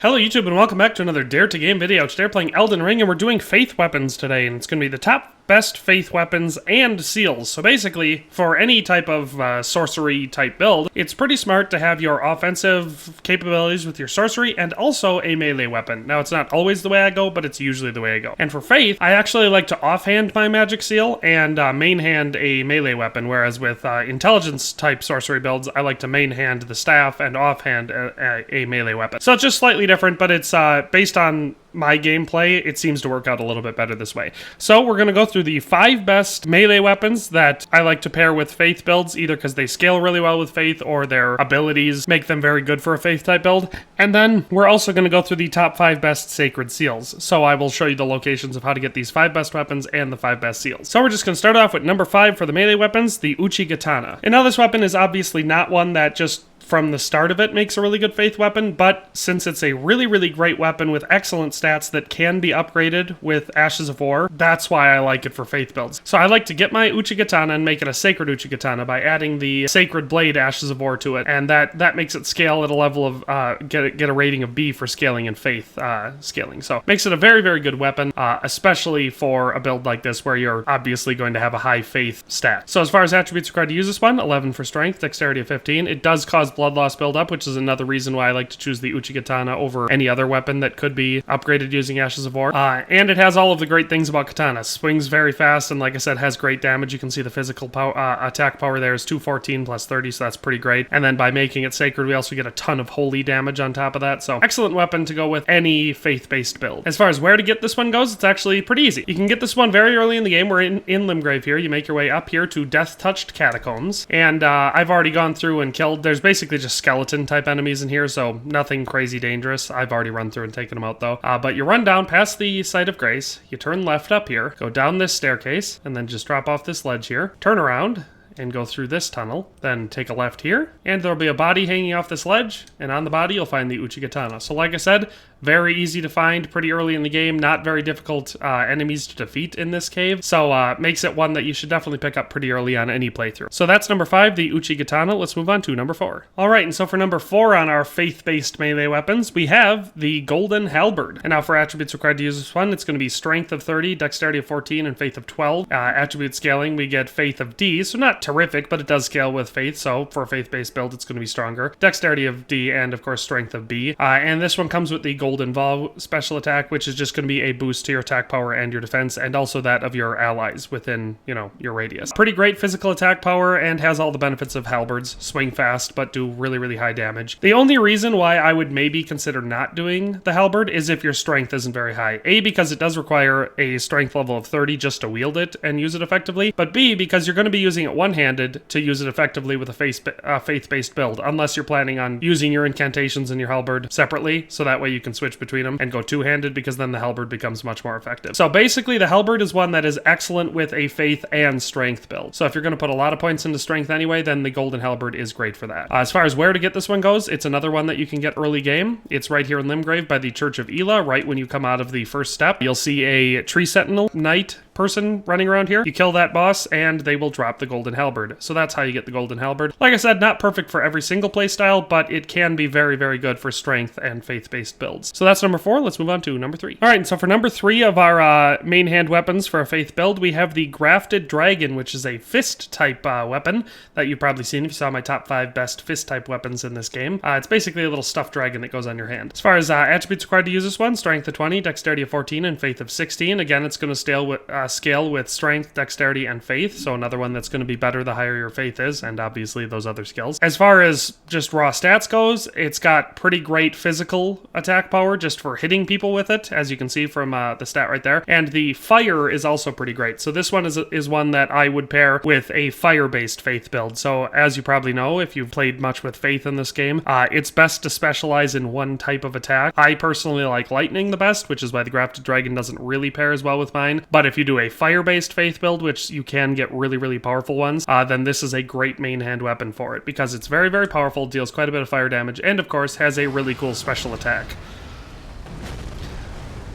Hello YouTube and welcome back to another Dare to Game video. Today we're playing Elden Ring and we're doing Faith weapons today, and it's going to be the top best Faith weapons and seals. So basically, for any type of sorcery type build, it's pretty smart to have your offensive capabilities with your sorcery and also a melee weapon. Now it's not always the way I go, but it's usually the way I go. And for Faith, I actually like to offhand my magic seal and main hand a melee weapon, whereas with intelligence type sorcery builds, I like to main hand the staff and offhand a melee weapon. So it's just slightly different, but it's based on my gameplay, it seems to work out a little bit better this way. So we're going to go through the 5 best melee weapons that I like to pair with Faith builds, either because they scale really well with Faith or their abilities make them very good for a Faith type build. And then we're also going to go through the top 5 best sacred seals. So I will show you the locations of how to get these 5 best weapons and the 5 best seals. So we're just going to start off with number 5 for the melee weapons, the Uchigatana. And now this weapon is obviously not one that just from the start of it makes a really good Faith weapon, but since it's a really great weapon with excellent stats that can be upgraded with Ashes of War, that's why I like it for Faith builds. So I like to get my Uchigatana and make it a Sacred Uchigatana by adding the Sacred Blade Ashes of War to it, and that makes it scale at a level of, get a rating of B for scaling in Faith scaling. So makes it a very good weapon, especially for a build like this where you're obviously going to have a high Faith stat. So as far as attributes required to use this one, 11 for Strength, Dexterity of 15. It does cause blood loss buildup, which is another reason why I like to choose the Uchigatana over any other weapon that could be upgraded using Ashes of War. And it has all of the great things about katana. Swings very fast, and like I said, has great damage. You can see the physical power, attack power there is 214 plus 30, so that's pretty great. And then by making it sacred, we also get a ton of holy damage on top of that. So excellent weapon to go with any Faith-based build. As far as where to get this one goes, it's actually pretty easy. You can get this one very early in the game. We're in Limgrave here. You make your way up here to Death-Touched Catacombs. And I've already gone through and killed. There's basically just skeleton type enemies in here, so nothing crazy dangerous. I've already run through and taken them out though. But you run down past the Site of Grace, you turn left up here, go down this staircase, and then just drop off this ledge here, turn around, and go through this tunnel, then take a left here, and there'll be a body hanging off this ledge, and on the body you'll find the Uchigatana. So like I said, very easy to find pretty early in the game, not very difficult enemies to defeat in this cave, so makes it one that you should definitely pick up pretty early on any playthrough. So that's number 5, the Uchigatana. Let's move on to number 4. Alright, and so for number 4 on our Faith-based melee weapons, we have the Golden Halberd. And now for attributes required to use this one, it's going to be Strength of 30, Dexterity of 14, and Faith of 12. Attribute scaling, we get Faith of D, so not terrific, but it does scale with Faith, so for a Faith-based build, it's going to be stronger. Dexterity of D, and of course Strength of B. And this one comes with the Golden Vow special attack, which is just going to be a boost to your attack power and your defense, and also that of your allies within, your radius. Pretty great physical attack power, and has all the benefits of halberds. Swing fast, but do really high damage. The only reason why I would maybe consider not doing the halberd is if your strength isn't very high. A, because it does require a strength level of 30 just to wield it and use it effectively, but B, because you're going to be using it one-handed to use it effectively with a faith-based build, unless you're planning on using your incantations and your halberd separately, so that way you can switch between them and go two-handed, because then the halberd becomes much more effective. So basically the halberd is one that is excellent with a faith and strength build. So if you're going to put a lot of points into strength anyway, then the golden halberd is great for that. As far as where to get this one goes, it's another one that you can get early game. It's right here in Limgrave by the Church of Ela, right when you come out of the first step. You'll see a tree sentinel knight person running around here. You kill that boss and they will drop the golden halberd. So that's how you get the golden halberd. Like I said, not perfect for every single playstyle, but it can be very good for strength and faith-based builds. So that's number 4. Let's move on to number 3. All right, so for number 3 of our main hand weapons for a faith build, we have the Grafted Dragon, which is a fist type weapon that you've probably seen if you saw my top 5 best fist type weapons in this game. It's basically a little stuffed dragon that goes on your hand. As far as attributes required to use this one, strength of 20, dexterity of 14, and faith of 16. Again, it's going to scale with strength, dexterity, and faith, so another one that's going to be better the higher your faith is, and obviously those other skills. As far as just raw stats goes, it's got pretty great physical attack power just for hitting people with it, as you can see from the stat right there, and the fire is also pretty great. So this one is one that I would pair with a fire-based faith build. So as you probably know, if you've played much with faith in this game, it's best to specialize in one type of attack. I personally like lightning the best, which is why the Grafted Dragon doesn't really pair as well with mine, but if you do a fire-based faith build, which you can get really powerful ones, then this is a great main hand weapon for it, because it's very powerful, deals quite a bit of fire damage, and of course has a really cool special attack.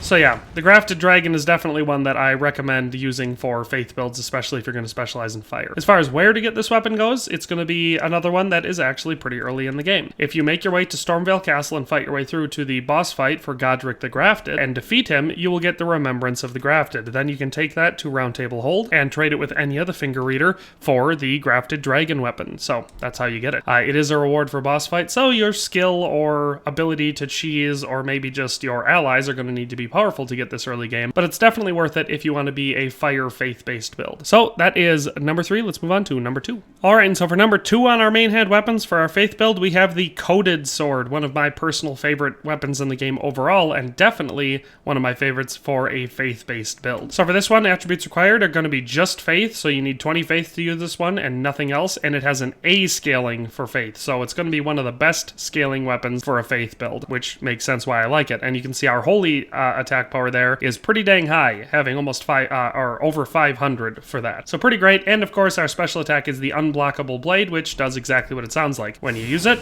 So yeah, the Grafted Dragon is definitely one that I recommend using for faith builds, especially if you're going to specialize in fire. As far as where to get this weapon goes, it's going to be another one that is actually pretty early in the game. If you make your way to Stormvale Castle and fight your way through to the boss fight for Godric the Grafted and defeat him, you will get the Remembrance of the Grafted. Then you can take that to Round Table Hold and trade it with any other finger reader for the Grafted Dragon weapon. So that's how you get it. It is a reward for boss fight, so your skill or ability to cheese or maybe just your allies are going to need to be powerful to get this early game, but it's definitely worth it if you want to be a fire faith-based build. So that is number 3. Let's move on to number 2. Alright, and so for number 2 on our main hand weapons for our faith build, we have the Coded Sword, one of my personal favorite weapons in the game overall, and definitely one of my favorites for a faith-based build. So for this one, attributes required are going to be just faith, so you need 20 faith to use this one and nothing else, and it has an A scaling for faith, so it's going to be one of the best scaling weapons for a faith build, which makes sense why I like it. And you can see our holy attack power there is pretty dang high, having almost over 500 for that. So pretty great. And of course, our special attack is the Unblockable Blade, which does exactly what it sounds like. When you use it,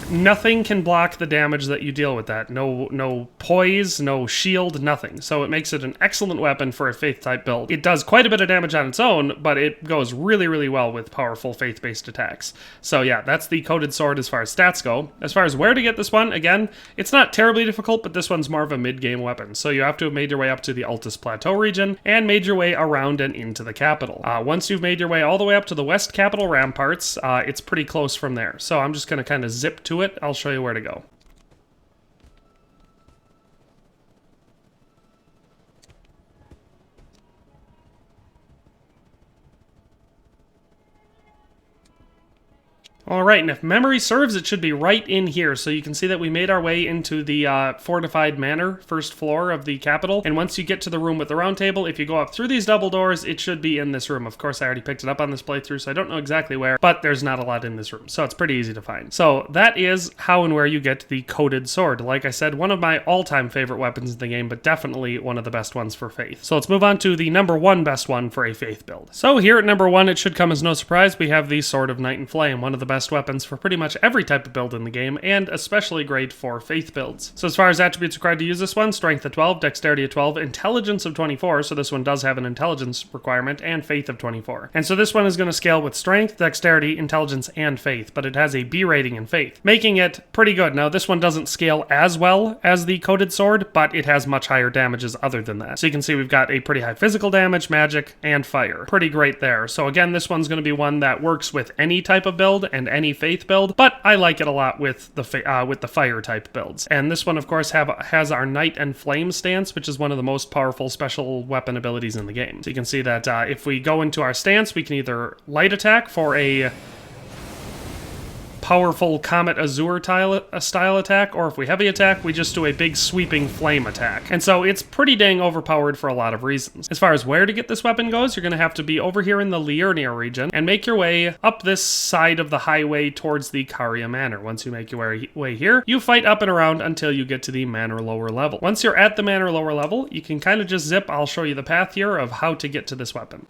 nothing can block the damage that you deal with that. No poise, no shield, nothing. So it makes it an excellent weapon for a faith-type build. It does quite a bit of damage on its own, but it goes really, really well with powerful faith-based attacks. So yeah, that's the Coded Sword as far as stats go. As far as where to get this one, again, it's not terribly difficult, but this one's more of a mid-game weapon. So you have to have made your way up to the Altus Plateau region and made your way around and into the capital. Once you've made your way all the way up to the West Capital Ramparts, it's pretty close from there. So I'm just going to kind of zip to it. I'll show you where to go. Alright, and if memory serves, it should be right in here. So you can see that we made our way into the fortified manor, first floor of the capital. And once you get to the room with the round table, if you go up through these double doors, it should be in this room. Of course, I already picked it up on this playthrough, so I don't know exactly where, but there's not a lot in this room. So it's pretty easy to find. So that is how and where you get the Coded Sword. Like I said, one of my all-time favorite weapons in the game, but definitely one of the best ones for faith. So let's move on to the number 1 best one for a faith build. So here at number 1, it should come as no surprise, we have the Sword of Night and Flame, one of the best weapons for pretty much every type of build in the game, and especially great for faith builds. So as far as attributes required to use this one, strength of 12, dexterity of 12, intelligence of 24, so this one does have an intelligence requirement, and faith of 24. And so this one is going to scale with strength, dexterity, intelligence, and faith, but it has a B rating in faith, making it pretty good. Now this one doesn't scale as well as the Coded Sword, but it has much higher damages other than that. So you can see we've got a pretty high physical damage, magic, and fire. Pretty great there. So again, this one's going to be one that works with any type of build and any faith build, but I like it a lot with the fire type builds. And this one, of course, has our Night and Flame stance, which is one of the most powerful special weapon abilities in the game. So you can see that if we go into our stance, we can either light attack for a powerful Comet Azure style attack, or if we heavy attack, we just do a big sweeping flame attack. And so it's pretty dang overpowered for a lot of reasons. As far as where to get this weapon goes, you're going to have to be over here in the Liurnia region and make your way up this side of the highway towards the Caria Manor. Once you make your way here, you fight up and around until you get to the Manor lower level. Once you're at the Manor lower level, you can kind of just zip. I'll show you the path here of how to get to this weapon.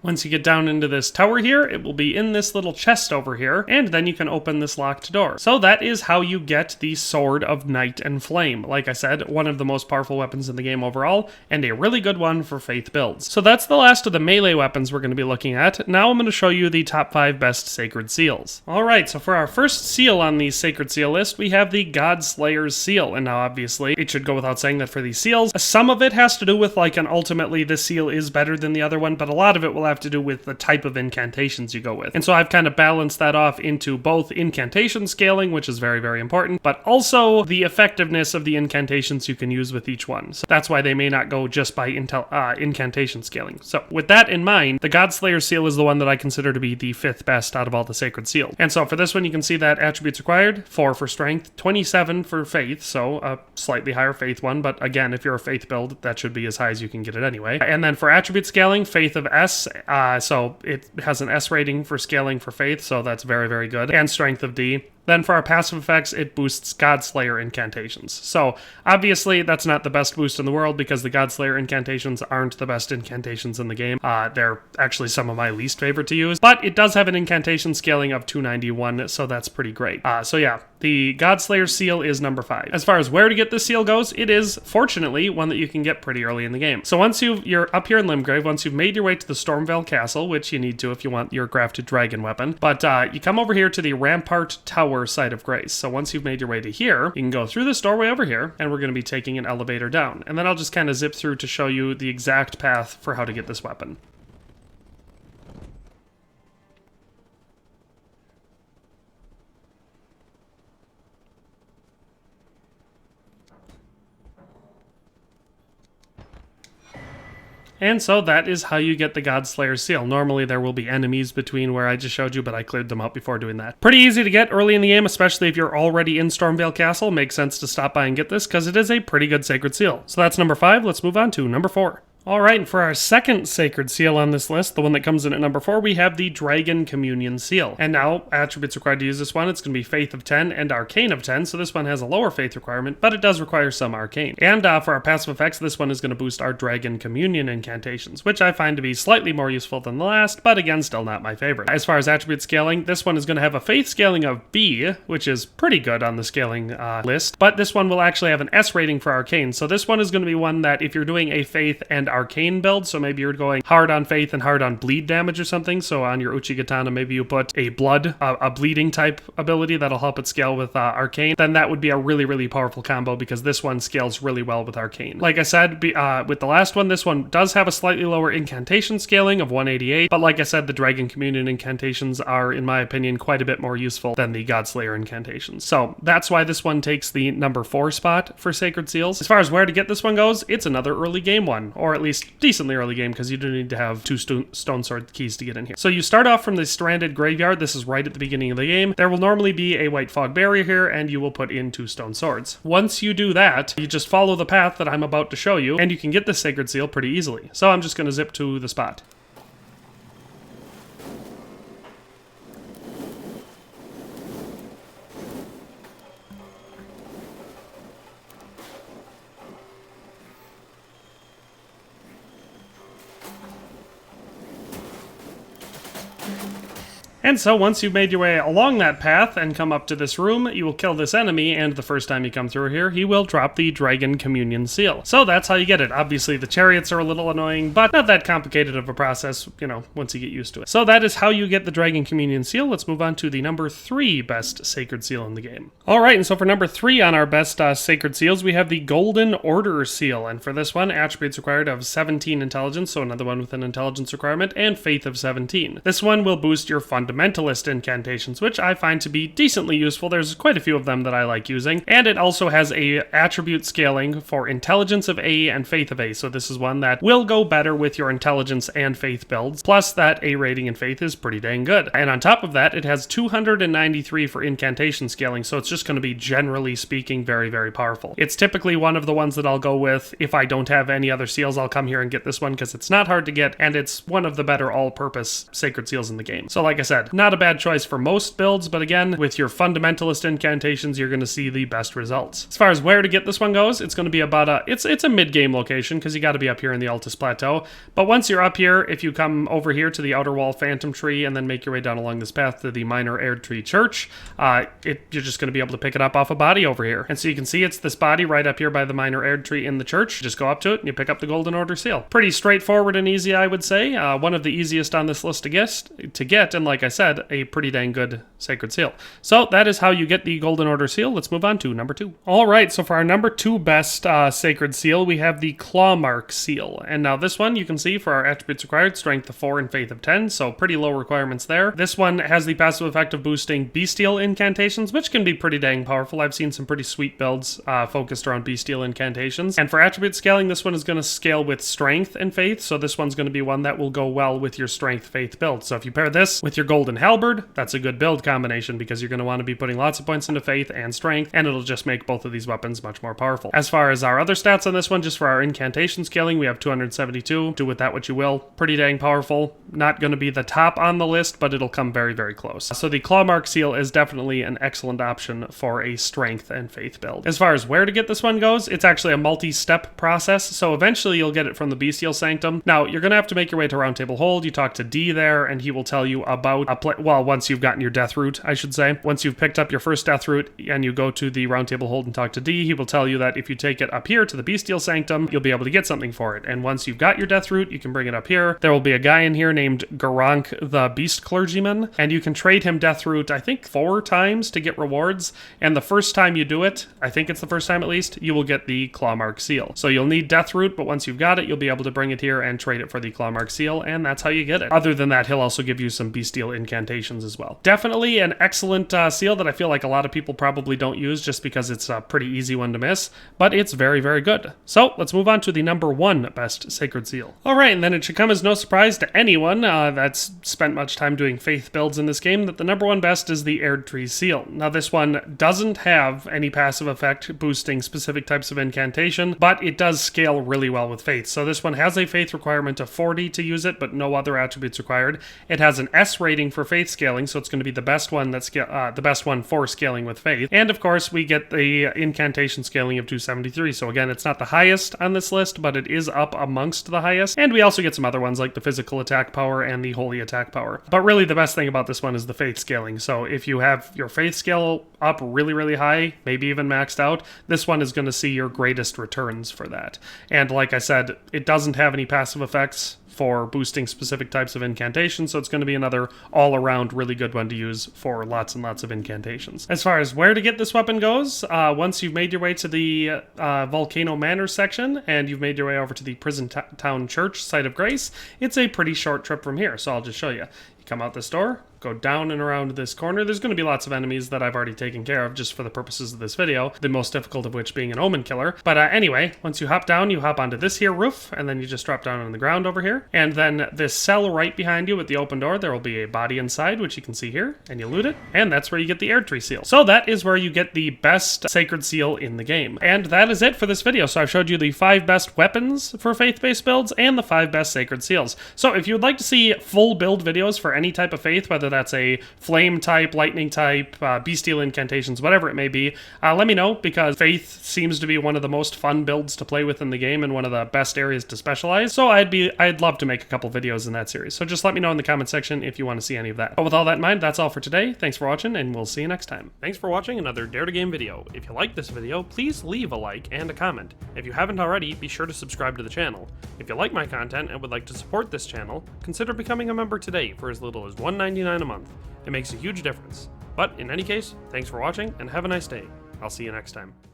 Once you get down into this tower here, it will be in this little chest over here, and then you can open this locked door. So that is how you get the Sword of Night and Flame. Like I said, one of the most powerful weapons in the game overall, and a really good one for faith builds. So that's the last of the melee weapons we're going to be looking at. Now I'm going to show you the top 5 best Sacred Seals. Alright, so for our first seal on the Sacred Seal list, we have the GODSLAYER'S seal. And now obviously, it should go without saying that for these seals, some of it has to do with like an ultimately this seal is better than the other one, but a lot of it will have to do with the type of incantations you go with. And so I've kind of balanced that off into both incantation scaling, which is very, very important, but also the effectiveness of the incantations you can use with each one. So that's why they may not go just by incantation scaling. So with that in mind, the GODSLAYER seal is the one that I consider to be the 5th best out of all the Sacred Seals. And so for this one, you can see that attributes required, 4 for strength, 27 for faith, so a slightly higher faith one, but again, if you're a faith build, that should be as high as you can get it anyway. And then for attribute scaling, faith of S, so it has an S rating for scaling for faith, so that's very, very good. And strength of D. Then for our passive effects, it boosts Godslayer incantations. So obviously that's not the best boost in the world because the Godslayer incantations aren't the best incantations in the game. They're actually some of my least favorite to use, but it does have an incantation scaling of 291, so that's pretty great. So yeah, the Godslayer seal is number 5. As far as where to get this seal goes, it is, fortunately, one that you can get pretty early in the game. So once you're up here in Limgrave, once you've made your way to the Stormvale Castle, which you need to if you want your Grafted Dragon weapon, but you come over here to the Rampart Tower Site of Grace. So once you've made your way to here, you can go through this doorway over here, and we're going to be taking an elevator down. And then I'll just kind of zip through to show you the exact path for how to get this weapon. And so that is how you get the Godslayer seal. Normally there will be enemies between where I just showed you, but I cleared them out before doing that. Pretty easy to get early in the game, especially if you're already in Stormvale Castle. Makes sense to stop by and get this because it is a pretty good sacred seal. So that's number 5. Let's move on to number 4. Alright, and for our second sacred seal on this list, the one that comes in at number 4, we have the Dragon Communion Seal. And now, attributes required to use this one, it's going to be Faith of 10 and Arcane of 10, so this one has a lower Faith requirement, but it does require some Arcane. And for our passive effects, this one is going to boost our Dragon Communion incantations, which I find to be slightly more useful than the last, but again, still not my favorite. As far as attribute scaling, this one is going to have a Faith scaling of B, which is pretty good on the scaling list, but this one will actually have an S rating for Arcane, so this one is going to be one that if you're doing a Faith and Arcane build, so maybe you're going hard on Faith and hard on bleed damage or something, so on your Uchigatana maybe you put a bleeding type ability that'll help it scale with Arcane, then that would be a really, really powerful combo because this one scales really well with Arcane. Like I said, with the last one, this one does have a slightly lower incantation scaling of 188, but like I said, the Dragon Communion incantations are, in my opinion, quite a bit more useful than the Godslayer incantations. So that's why this one takes the number 4 spot for Sacred Seals. As far as where to get this one goes, it's another early game one, or at least decently early game because you do need to have 2 stone sword keys to get in here. So you start off from the Stranded Graveyard. This is right at the beginning of the game. There will normally be a white fog barrier here and you will put in 2 stone swords. Once you do that, you just follow the path that I'm about to show you and you can get the Sacred Seal pretty easily. So I'm just going to zip to the spot. And so once you've made your way along that path and come up to this room, you will kill this enemy, and the first time you come through here, he will drop the Dragon Communion Seal. So that's how you get it. Obviously, the chariots are a little annoying, but not that complicated of a process, you know, once you get used to it. So that is how you get the Dragon Communion Seal. Let's move on to the number 3 best Sacred Seal in the game. Alright, and so for number 3 on our best Sacred Seals, we have the Golden Order Seal. And for this one, attributes required of 17 Intelligence, so another one with an Intelligence requirement, and Faith of 17. This one will boost your Fundamentalist incantations, which I find to be decently useful. There's quite a few of them that I like using, and it also has a attribute scaling for Intelligence of A and Faith of A, so this is one that will go better with your Intelligence and Faith builds, plus that A rating in Faith is pretty dang good. And on top of that, it has 293 for incantation scaling, so it's just going to be, generally speaking, very, very powerful. It's typically one of the ones that I'll go with if I don't have any other seals. I'll come here and get this one because it's not hard to get, and it's one of the better all-purpose Sacred Seals in the game. So like I said, not a bad choice for most builds, but again, with your Fundamentalist incantations, you're going to see the best results. As far as where to get this one goes, it's going to be about it's a mid-game location because you got to be up here in the Altus Plateau. But once you're up here, if you come over here to the Outer Wall Phantom Tree and then make your way down along this path to the Minor Erdtree Church, you're just going to be able to pick it up off a body over here. And so you can see it's this body right up here by the Minor Erdtree in the church. You just go up to it and you pick up the Golden Order Seal. Pretty straightforward and easy, I would say. One of the easiest on this list to get, and like I said, a pretty dang good Sacred Seal. So that is how you get the Golden Order Seal. Let's move on to number 2. Alright, so for our number 2 best Sacred Seal, we have the Clawmark Seal. And now this one, you can see for our attributes required, Strength of 4 and Faith of 10, so pretty low requirements there. This one has the passive effect of boosting Bestial incantations, which can be pretty dang powerful. I've seen some pretty sweet builds focused around Bestial incantations. And for attribute scaling, this one is going to scale with Strength and Faith, so this one's going to be one that will go well with your Strength Faith build. So if you pair this with your Golden Golden Halberd. That's a good build combination because you're going to want to be putting lots of points into Faith and Strength, and it'll just make both of these weapons much more powerful. As far as our other stats on this one, just for our incantation scaling, we have 272. Do with that what you will. Pretty dang powerful. Not going to be the top on the list, but it'll come very, very close. So the Clawmark seal is definitely an excellent option for a Strength and Faith build. As far as where to get this one goes, it's actually a multi-step process, so eventually you'll get it from the Bestial Sanctum. Now, you're going to have to make your way to Round Table Hold. You talk to D there, and he will tell you about once you've gotten your Death Root, I should say. Once you've picked up your first Death Root, and you go to the Round Table Hold and talk to D, he will tell you that if you take it up here to the Bestial Sanctum, you'll be able to get something for it. And once you've got your Death Root, you can bring it up here. There will be a guy in here named Garank the Beast Clergyman, and you can trade him Death Root, I think 4 times to get rewards. And the first time you do it, I think it's the first time at least, you will get the Clawmark seal. So you'll need Death Root, but once you've got it, you'll be able to bring it here and trade it for the Clawmark seal, and that's how you get it. Other than that, he'll also give you some Bestial Incantations as well. Definitely an excellent seal that I feel like a lot of people probably don't use just because it's a pretty easy one to miss, but it's very, very good. So let's move on to the number 1 best Sacred Seal. Alright, and then it should come as no surprise to anyone that's spent much time doing Faith builds in this game that the number 1 best is the Erdtree seal. Now this one doesn't have any passive effect boosting specific types of incantation, but it does scale really well with Faith. So this one has a Faith requirement of 40 to use it, but no other attributes required. It has an S rating for Faith scaling, so it's going to be the best one the best one for scaling with Faith. And of course, we get the incantation scaling of 273. So again, it's not the highest on this list, but it is up amongst the highest. And we also get some other ones like the physical attack power and the holy attack power. But really, the best thing about this one is the Faith scaling. So if you have your Faith scale up really, really high, maybe even maxed out, this one is going to see your greatest returns for that. And like I said, it doesn't have any passive effects for boosting specific types of incantations, so it's going to be another all-around really good one to use for lots and lots of incantations. As far as where to get this weapon goes, once you've made your way to the Volcano Manor section and you've made your way over to the Prison Town Church Site of Grace, it's a pretty short trip from here, so I'll just show you. You come out this door, go down and around this corner. There's going to be lots of enemies that I've already taken care of just for the purposes of this video, the most difficult of which being an Omen Killer. But anyway, once you hop down, you hop onto this here roof, and then you just drop down on the ground over here. And then this cell right behind you with the open door, there will be a body inside, which you can see here, and you loot it, and that's where you get the Erdtree seal. So that is where you get the best Sacred Seal in the game. And that is it for this video. So I've showed you the 5 best weapons for Faith-based builds and the 5 best Sacred Seals. So if you would like to see full build videos for any type of Faith, whether that's a flame type, lightning type, bestial incantations, whatever it may be, let me know, because Faith seems to be one of the most fun builds to play with in the game and one of the best areas to specialize. So I'd love to make a couple videos in that series. So just let me know in the comment section if you want to see any of that. But with all that in mind, that's all for today. Thanks for watching, and we'll see you next time. Thanks for watching another Dare to Game video. If you like this video, please leave a like and a comment. If you haven't already, be sure to subscribe to the channel. If you like my content and would like to support this channel, consider becoming a member today for as little as $1.99 a month. It makes a huge difference. But in any case, thanks for watching and have a nice day. I'll see you next time.